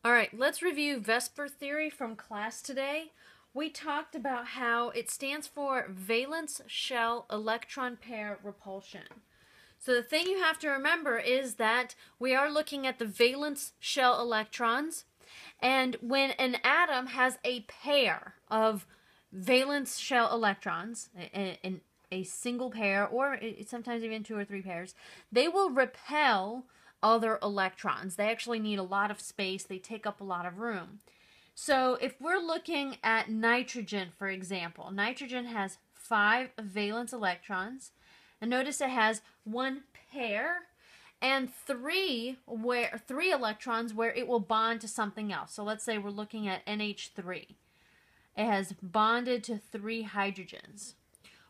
All right, let's review Vsepr theory from class today. We talked about how it stands for valence shell electron pair repulsion. So the thing you have to remember is that we are looking at the valence shell electrons, and when an atom has a pair of valence shell electrons, a single pair, or sometimes even two or three pairs, they will repel other electrons. They actually need a lot of space. They take up a lot of room. So if we're looking at nitrogen, for example, nitrogen has 5 valence electrons. And notice it has one pair and three electrons where it will bond to something else. So let's say we're looking at NH3. It has bonded to 3 hydrogens.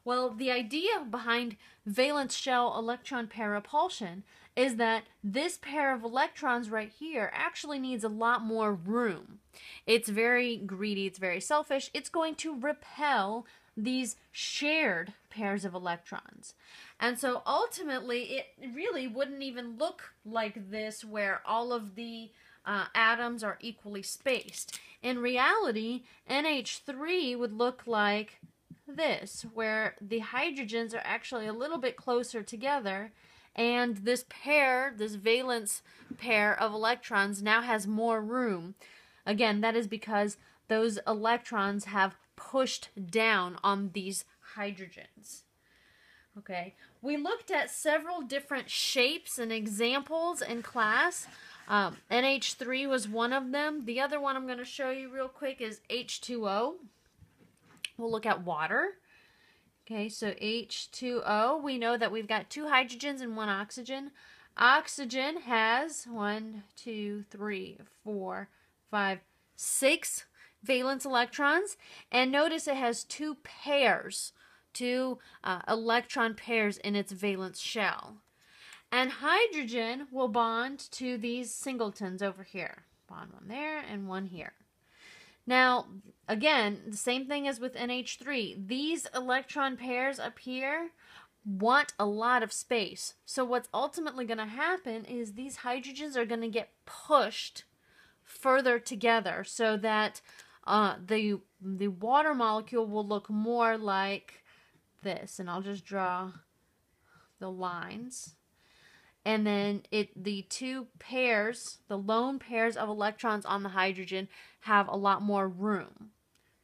Well, the idea behind valence shell electron pair repulsion is that this pair of electrons right here actually needs a lot more room. It's very greedy, it's very selfish. It's going to repel these shared pairs of electrons. And so ultimately, it really wouldn't even look like this where all of the atoms are equally spaced. In reality, NH3 would look like this, where the hydrogens are actually a little bit closer together, and this pair, this valence pair of electrons now has more room. Again, that is because those electrons have pushed down on these hydrogens. Okay, we looked at several different shapes and examples in class. NH3 was one of them. The other one I'm going to show you real quick is H2O. We'll look at water. Okay, so H2O, we know that we've got 2 hydrogens and 1 oxygen. Oxygen has 1, 2, 3, 4, 5, 6 valence electrons. And notice it has 2 pairs, 2 electron pairs in its valence shell. And hydrogen will bond to these singletons over here. Bond one there and one here. Now, again, the same thing as with NH3. These electron pairs up here want a lot of space. So what's ultimately going to happen is these hydrogens are going to get pushed further together so that the water molecule will look more like this. And I'll just draw the lines. And then the 2 pairs, the lone pairs of electrons on the hydrogen have a lot more room.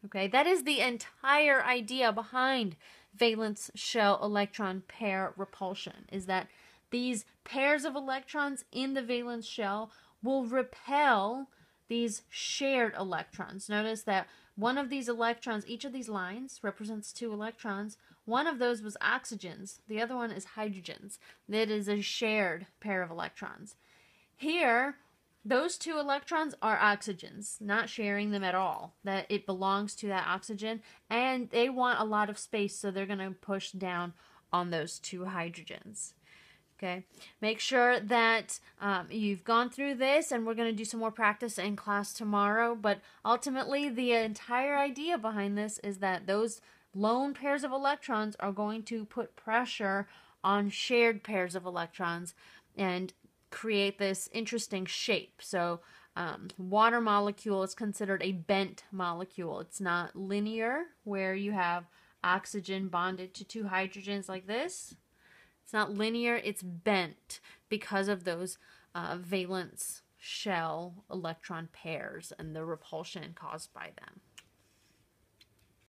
Okay, that is the entire idea behind valence shell electron pair repulsion, is that these pairs of electrons in the valence shell will repel these shared electrons. Notice that one of these electrons, each of these lines represents 2 electrons. One of those was oxygens. The other one is hydrogens. That is a shared pair of electrons. Here, those 2 electrons are oxygens, not sharing them at all. That it belongs to that oxygen, and they want a lot of space, so they're going to push down on those 2 hydrogens. Okay, make sure that you've gone through this, and we're going to do some more practice in class tomorrow. But ultimately, the entire idea behind this is that those lone pairs of electrons are going to put pressure on shared pairs of electrons and create this interesting shape. So water molecule is considered a bent molecule. It's not linear, where you have oxygen bonded to 2 hydrogens like this. It's not linear, it's bent because of those valence shell electron pairs and the repulsion caused by them.